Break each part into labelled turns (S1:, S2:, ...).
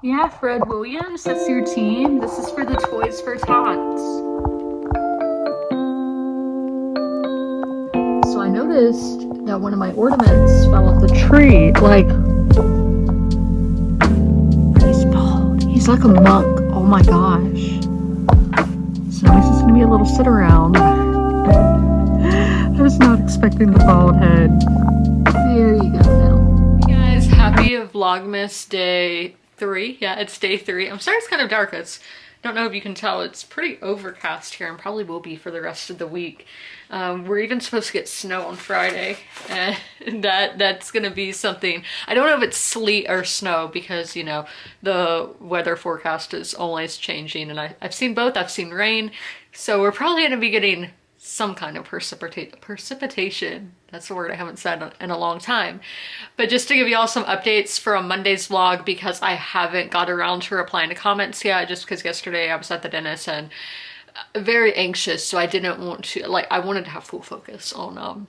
S1: Yeah, Fred Williams, that's your team. This is for the Toys for Tots. So I noticed that one of my ornaments fell off the tree. Like, he's bald. He's like a monk. Oh my gosh. So this is gonna be a little sit around. I was not expecting the bald head. There you go now. Hey guys, happy Vlogmas day 3. Yeah, it's day 3. I'm sorry it's kind of dark. Don't know if you can tell, it's pretty overcast here and probably will be for the rest of the week. We're even supposed to get snow on Friday, and that's gonna be something. I don't know if it's sleet or snow because, you know, the weather forecast is always changing, and I've seen both. I've seen rain, so we're probably gonna be getting some kind of precipitation. That's a word I haven't said in a long time. But just to give you all some updates from Monday's vlog, because I haven't got around to replying to comments yet, just because yesterday I was at the dentist and very anxious, so I didn't want to, like, I wanted to have full focus on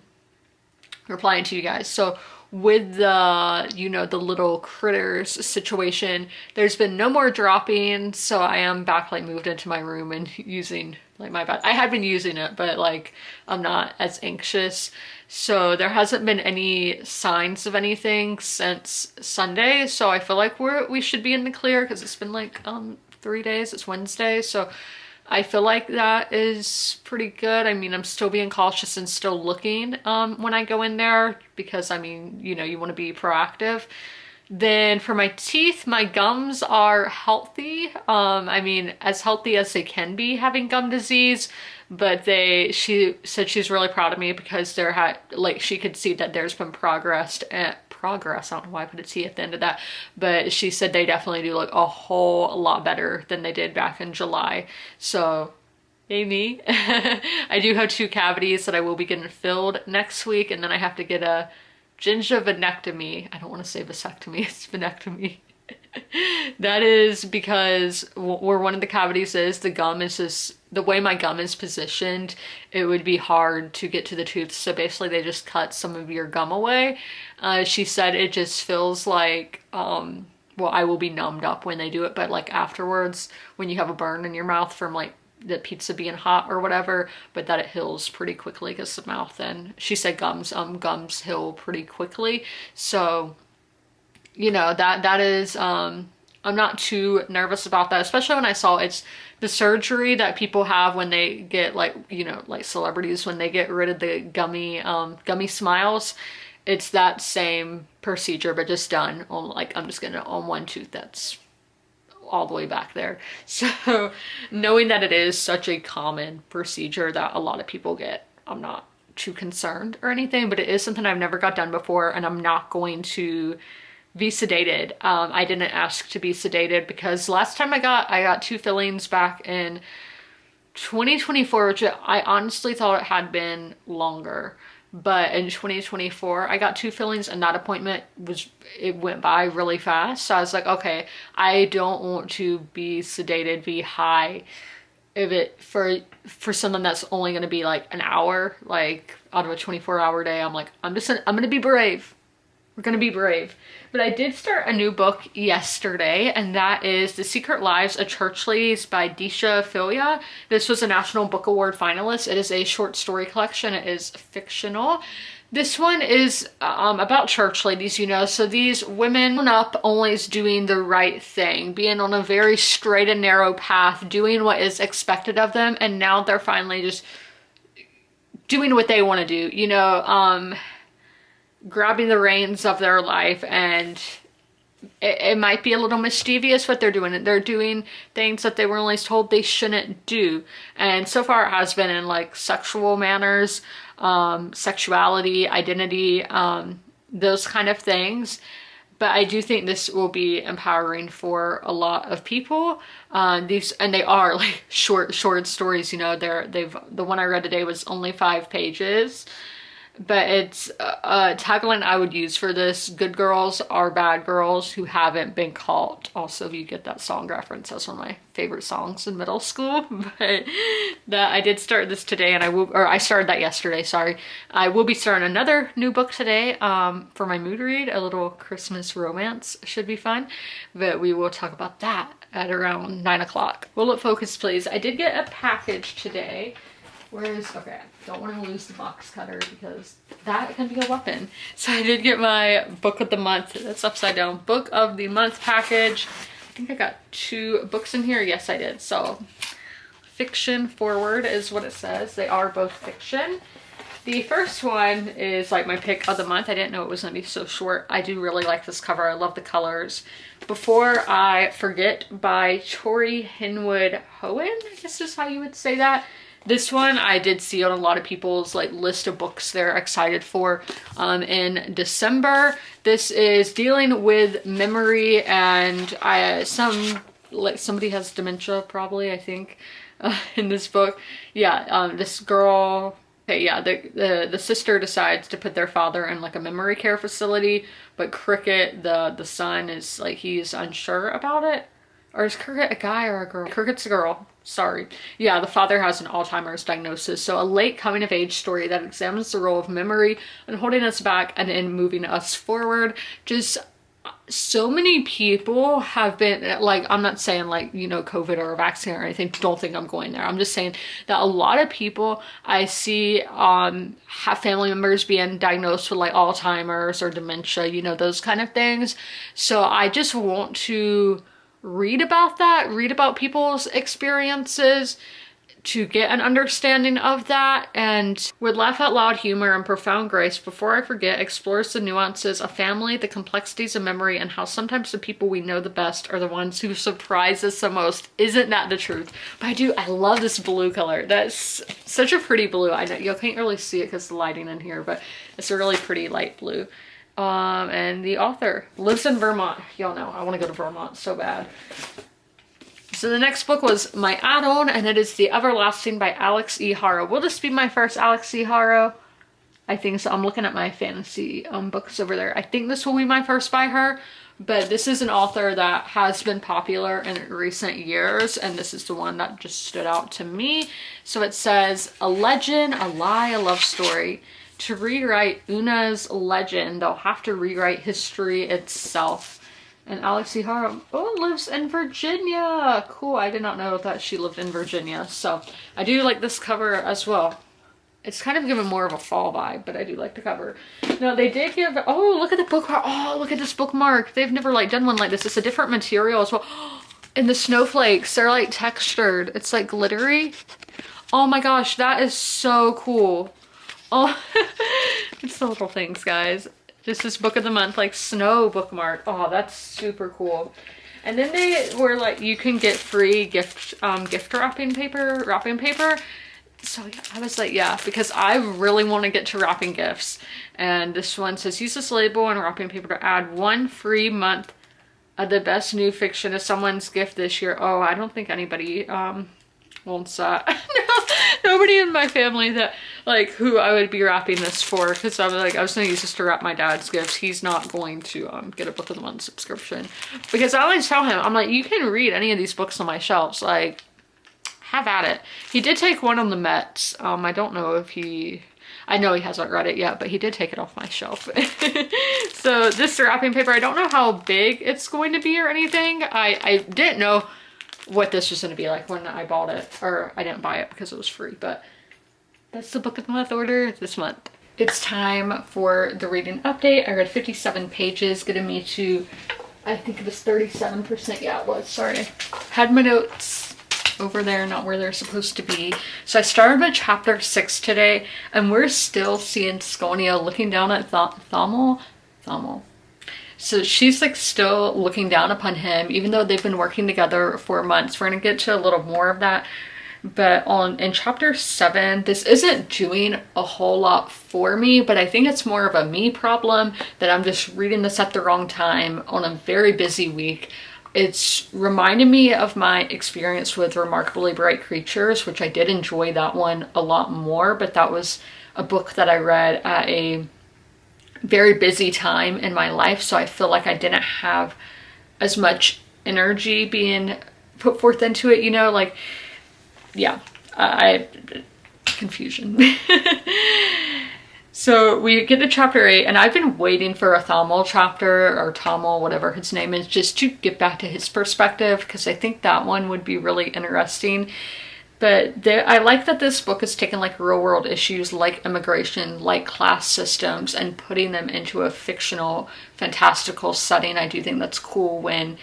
S1: replying to you guys. So with the, you know, the little critters situation, there's been no more dropping, so I am back, like, moved into my room and using like my bed. I had been using it, but like I'm not as anxious, so there hasn't been any signs of anything since Sunday, so I feel like we should be in the clear because it's been like 3 days. It's Wednesday, so I feel like that is pretty good. I mean, I'm still being cautious and still looking when I go in there because, I mean, you know, you want to be proactive. Then for my teeth, my gums are healthy. I mean, as healthy as they can be having gum disease, but she said she's really proud of me because she could see that there's been progress. I don't know why I put a T at the end of that, but she said they definitely do look a whole lot better than they did back in July. So yay me. I do have 2 cavities that I will be getting filled next week, and then I have to get a gingivinectomy. I don't want to say vasectomy, it's vinectomy. That is because where one of the cavities is, the way my gum is positioned, it would be hard to get to the tooth. So basically they just cut some of your gum away. She said it just feels like, well, I will be numbed up when they do it, but like afterwards, when you have a burn in your mouth from like the pizza being hot or whatever, but that it heals pretty quickly because the mouth, and she said gums heal pretty quickly. So, you know, that is, I'm not too nervous about that, especially when I saw it's the surgery that people have when they get, like, you know, like celebrities, when they get rid of the gummy smiles. It's that same procedure, but just done on, like, I'm just gonna on one tooth that's all the way back there. So knowing that it is such a common procedure that a lot of people get, I'm not too concerned or anything, but it is something I've never got done before, and I'm not going to be sedated. I didn't ask to be sedated because last time I got 2 fillings back in 2024, which I honestly thought it had been longer. But in 2024, I got 2 fillings, and that appointment it went by really fast. So I was like, okay, I don't want to be sedated, be high, if it for something that's only going to be like an hour, like out of a 24-hour day. I'm like, I'm going to be brave. We're gonna be brave. But I did start a new book yesterday, and that is The Secret Lives of Church Ladies by Disha Filia. This was a National Book Award finalist. It is a short story collection. It is fictional. This one is about church ladies, you know, so these women grown up always doing the right thing, being on a very straight and narrow path, doing what is expected of them, and now they're finally just doing what they want to do, you know, grabbing the reins of their life. And it might be a little mischievous what they're doing. They're doing things that they were always told they shouldn't do. And so far it has been in like sexual manners, sexuality, identity, those kind of things. But I do think this will be empowering for a lot of people. And they are like short stories, you know, the one I read today was only 5 pages. but it's a tagline I would use for this: good girls are bad girls who haven't been caught. Also, you get that song reference. That's one of my favorite songs in middle school. But that I did start this today, and I started that yesterday, sorry. I will be starting another new book today for my mood read. A little Christmas romance should be fun, but we will talk about that at around 9 o'clock. Will it focus, please? I did get a package today. Okay, I don't want to lose the box cutter because that can be a weapon. So I did get my book of the month, that's upside down, book of the month package. I think I got 2 books in here. Yes, I did. So fiction forward is what it says. They are both fiction. The first one is like my pick of the month. I didn't know it was going to be so short. I do really like this cover. I love the colors. Before I Forget by Tori Hinwood Hohen, I guess is how you would say that. This one I did see on a lot of people's like list of books they're excited for in December. This is dealing with memory and somebody has dementia probably, I think, in this book. Yeah, this girl, okay, yeah, the sister decides to put their father in like a memory care facility, but Cricket, the son, is like, he's unsure about it. Or is Cricket a guy or a girl? Cricket's a girl. Sorry. Yeah, the father has an Alzheimer's diagnosis. So a late coming of age story that examines the role of memory and holding us back and in moving us forward. Just so many people have been like, I'm not saying like, you know, COVID or a vaccine or anything. Don't think I'm going there. I'm just saying that a lot of people I see have family members being diagnosed with like Alzheimer's or dementia, you know, those kind of things. So I just want to read about that, read about people's experiences to get an understanding of that. And with laugh out loud humor and profound grace, Before I Forget explores the nuances of family, the complexities of memory, and how sometimes the people we know the best are the ones who surprise us the most. Isn't that the truth? But I love this blue color. That's such a pretty blue. I know you can't really see it because the lighting in here, but it's a really pretty light blue. And the author lives in Vermont. Y'all know I want to go to Vermont so bad. So the next book was my add-on, and it is The Everlasting by Alex E. Harrow. Will this be my first Alex E. Harrow? I think so. I'm looking at my fantasy books over there. I think this will be my first by her, but this is an author that has been popular in recent years, and this is the one that just stood out to me. So it says, a legend, a lie, a love story. To rewrite Una's legend, they'll have to rewrite history itself. And Alex E. Harrow, lives in Virginia. Cool, I did not know that she lived in Virginia. So I do like this cover as well. It's kind of given more of a fall vibe, but I do like the cover. No, they did give, look at the bookmark. Oh, look at this bookmark. They've never like done one like this. It's a different material as well. And the snowflakes, they're like textured. It's like glittery. Oh my gosh, that is so cool. Oh, it's the little things, guys. Just this book of the month, like snow bookmark. Oh, that's super cool. And then they were like, you can get free gift wrapping paper. So yeah, I was like, yeah, because I really want to get to wrapping gifts. And this one says, use this label and wrapping paper to add 1 free month of the best new fiction as someone's gift this year. Oh, I don't think anybody wants that. No, nobody in my family that like who I would be wrapping this for, because I was gonna use this to wrap my dad's gifts. He's not going to get a book of the month subscription, because I always tell him, I'm like, you can read any of these books on my shelves, like have at it. He did take one on the Mets. I don't know if I know he hasn't read it yet, but he did take it off my shelf. So this wrapping paper, I don't know how big it's going to be or anything. I didn't know what this was going to be like when I bought it, or I didn't buy it because it was free, but that's the book of the month order this month. It's time for the reading update. I read 57 pages, getting me to, I think it was 37%. Yeah, it was, sorry. Had my notes over there, not where they're supposed to be. So I started with chapter 6 today, and we're still seeing Skonia looking down at Thomal. So she's like still looking down upon him, even though they've been working together for months. We're gonna get to a little more of that. But in chapter 7, this isn't doing a whole lot for me, but I think it's more of a me problem that I'm just reading this at the wrong time on a very busy week. It's reminding me of my experience with Remarkably Bright Creatures, which I did enjoy that one a lot more, but that was a book that I read at a very busy time in my life, so I feel like I didn't have as much energy being put forth into it, you know, like, yeah, confusion. So we get to chapter 8, and I've been waiting for a Thamel chapter, or Tamil, whatever his name is, just to get back to his perspective, because I think that one would be really interesting. But I like that this book is taking like real world issues like immigration, like class systems, and putting them into a fictional, fantastical setting. I do think that's cool when,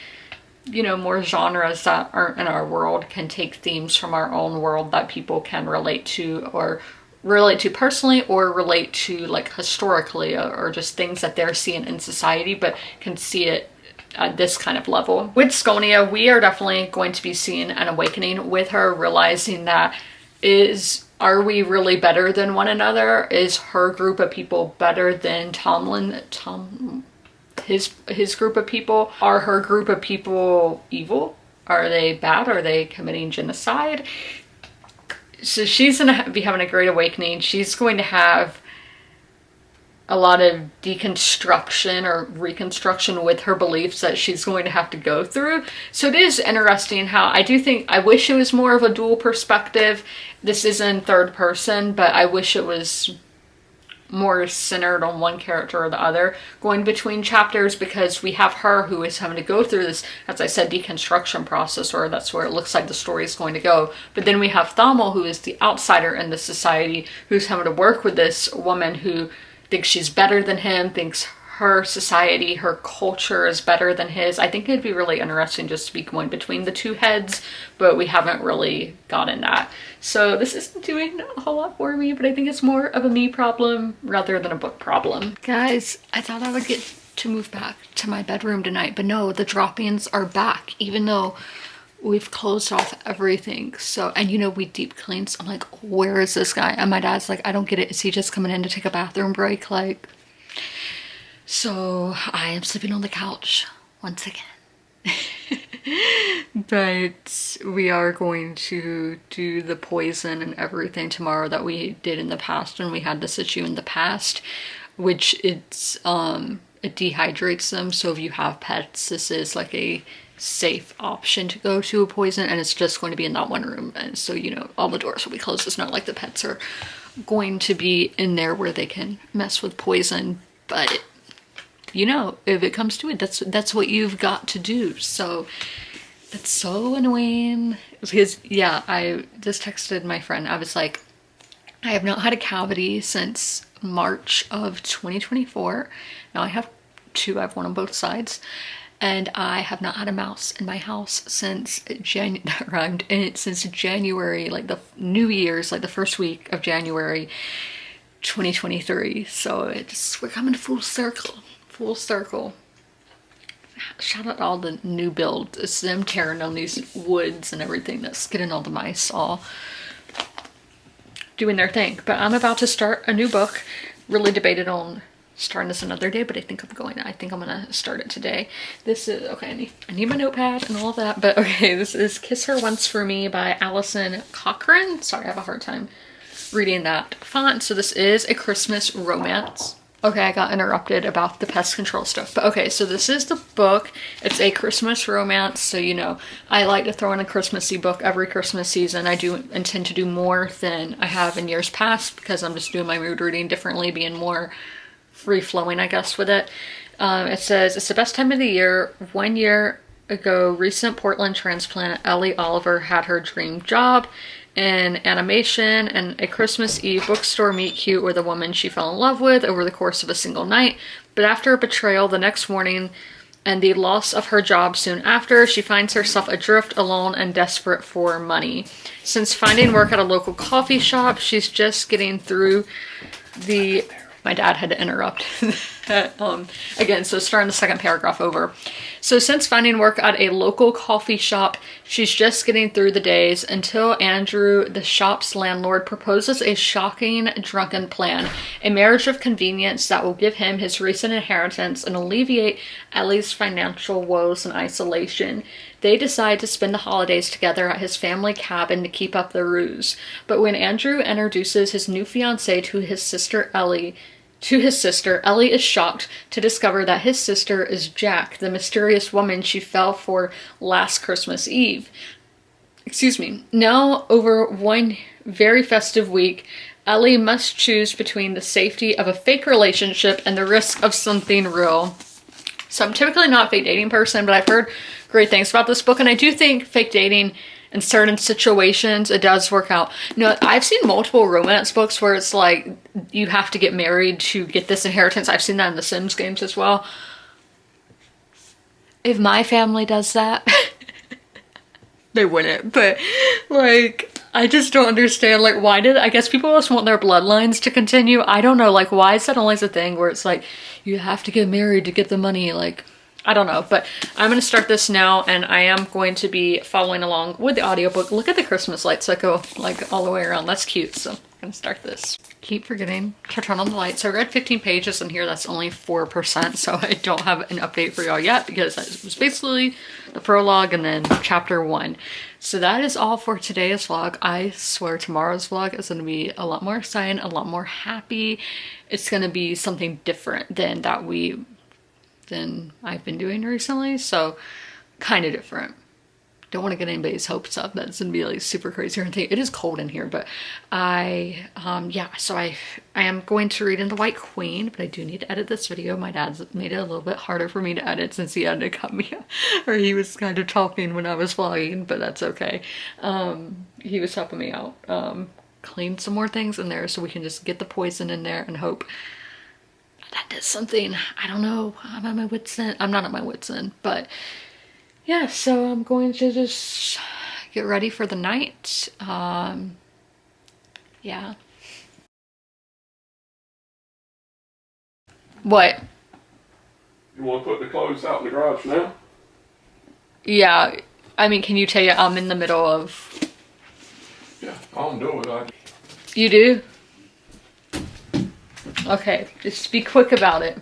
S1: you know, more genres that aren't in our world can take themes from our own world that people can relate to, or relate to personally, or relate to like historically, or just things that they're seeing in society, but can see it at this kind of level. With Skonia, we are definitely going to be seeing an awakening with her, realizing that are we really better than one another? Is her group of people better than his group of people? Are her group of people evil? Are they bad? Are they committing genocide? So she's going to be having a great awakening. She's going to have a lot of deconstruction or reconstruction with her beliefs that she's going to have to go through. So it is interesting how I wish it was more of a dual perspective. This is in third person, but I wish it was more centered on one character or the other going between chapters, because we have her who is having to go through this, as I said, deconstruction process, or that's where it looks like the story is going to go. But then we have Thamel, who is the outsider in the society, who's having to work with this woman who thinks she's better than him, thinks her society, her culture is better than his. I think it'd be really interesting just to be going between the two heads, but we haven't really gotten that. So this isn't doing a whole lot for me, but I think it's more of a me problem rather than a book problem. Guys, I thought I would get to move back to my bedroom tonight, but no, the drop-ins are back, even though we've closed off everything. So, and you know, we deep cleaned. So I'm like, where is this guy? And my dad's like, I don't get it. Is he just coming in to take a bathroom break? Like, so I am sleeping on the couch once again. But we are going to do the poison and everything tomorrow that we did in the past when we had this issue in the past, which it dehydrates them. So if you have pets, this is like a safe option to go to a poison, and it's just going to be in that one room. And so, you know, all the doors will be closed. It's not like the pets are going to be in there where they can mess with poison, but you know, if it comes to it, that's what you've got to do. So that's so annoying, because yeah, I just texted my friend. I was like, I have not had a cavity since March of 2024. Now I have two. I have one on both sides, and I have not had a mouse in my house since since January, like the New Year's, like the first week of January 2023. So we're coming full circle. Full circle. Shout out to all the new builds. It's them tearing down these woods and everything that's getting all the mice all doing their thing. But I'm about to start a new book. Really debated on starting this another day, but I think I'm gonna start it today. This is, okay, I need my notepad and all of that, but okay, this is Kiss Her Once for Me by Allison Cochran. Sorry, I have a hard time reading that font. So this is a Christmas romance. Okay, I got interrupted about the pest control stuff. But okay, so this is the book. It's a Christmas romance. So, you know, I like to throw in a Christmassy book every Christmas season. I do intend to do more than I have in years past, because I'm just doing my mood reading differently, being more free-flowing, I guess, with it. It says, it's the best time of the year. 1 year ago, recent Portland transplant Ellie Oliver had her dream job in animation and a Christmas Eve bookstore meet cute with a woman she fell in love with over the course of a single night. But after a betrayal the next morning and the loss of her job soon after, she finds herself adrift, alone, and desperate for money. Since finding work at a local coffee shop, she's just getting through the... My dad had to interrupt. Again, so starting the second paragraph over. So since finding work at a local coffee shop, she's just getting through the days until Andrew, the shop's landlord, proposes a shocking drunken plan, a marriage of convenience that will give him his recent inheritance and alleviate Ellie's financial woes and isolation. They decide to spend the holidays together at his family cabin to keep up the ruse. But when Andrew introduces his new fiancée to his sister, Ellie is shocked to discover that his sister is Jack, the mysterious woman she fell for last Christmas Eve. Excuse me. Now, over one very festive week, Ellie must choose between the safety of a fake relationship and the risk of something real. So I'm typically not a fake dating person, but I've heard great things about this book, and I do think fake dating in certain situations, it does work out. No, I've seen multiple romance books where it's like, you have to get married to get this inheritance. I've seen that in the Sims games as well. If my family does that, they wouldn't, but like, I just don't understand, like, I guess people just want their bloodlines to continue. I don't know, like, why is that always a thing where it's like, you have to get married to get the money, like, I don't know, but I'm going to start this now, and I am going to be following along with the audiobook. Look at the Christmas lights that go like all the way around. That's cute. So I'm going to start this. Keep forgetting to turn on the lights. So I read 15 pages in here. That's only 4%. So I don't have an update for y'all yet because that was basically the prologue and then chapter 1. So that is all for today's vlog. I swear tomorrow's vlog is going to be a lot more exciting, a lot more happy. It's going to be something different than I've been doing recently, so kind of different. Don't want to get anybody's hopes up. That's gonna be like super crazy or anything. It is cold in here, but yeah, so I am going to read in The White Queen, but I do need to edit this video. My dad's made it a little bit harder for me to edit since he had to cut me, or he was kind of talking when I was vlogging, but that's okay. He was helping me out, clean some more things in there so we can just get the poison in there and hope that does something. I don't know. I'm at my wit's end. I'm not at my wit's end, but yeah, so I'm going to just get ready for the night. Yeah. What?
S2: You want to put the clothes out in the garage now?
S1: Yeah. I mean, can you tell you I'm in the middle of...
S2: Yeah, I'm doing it.
S1: You do? Okay, just be quick about it.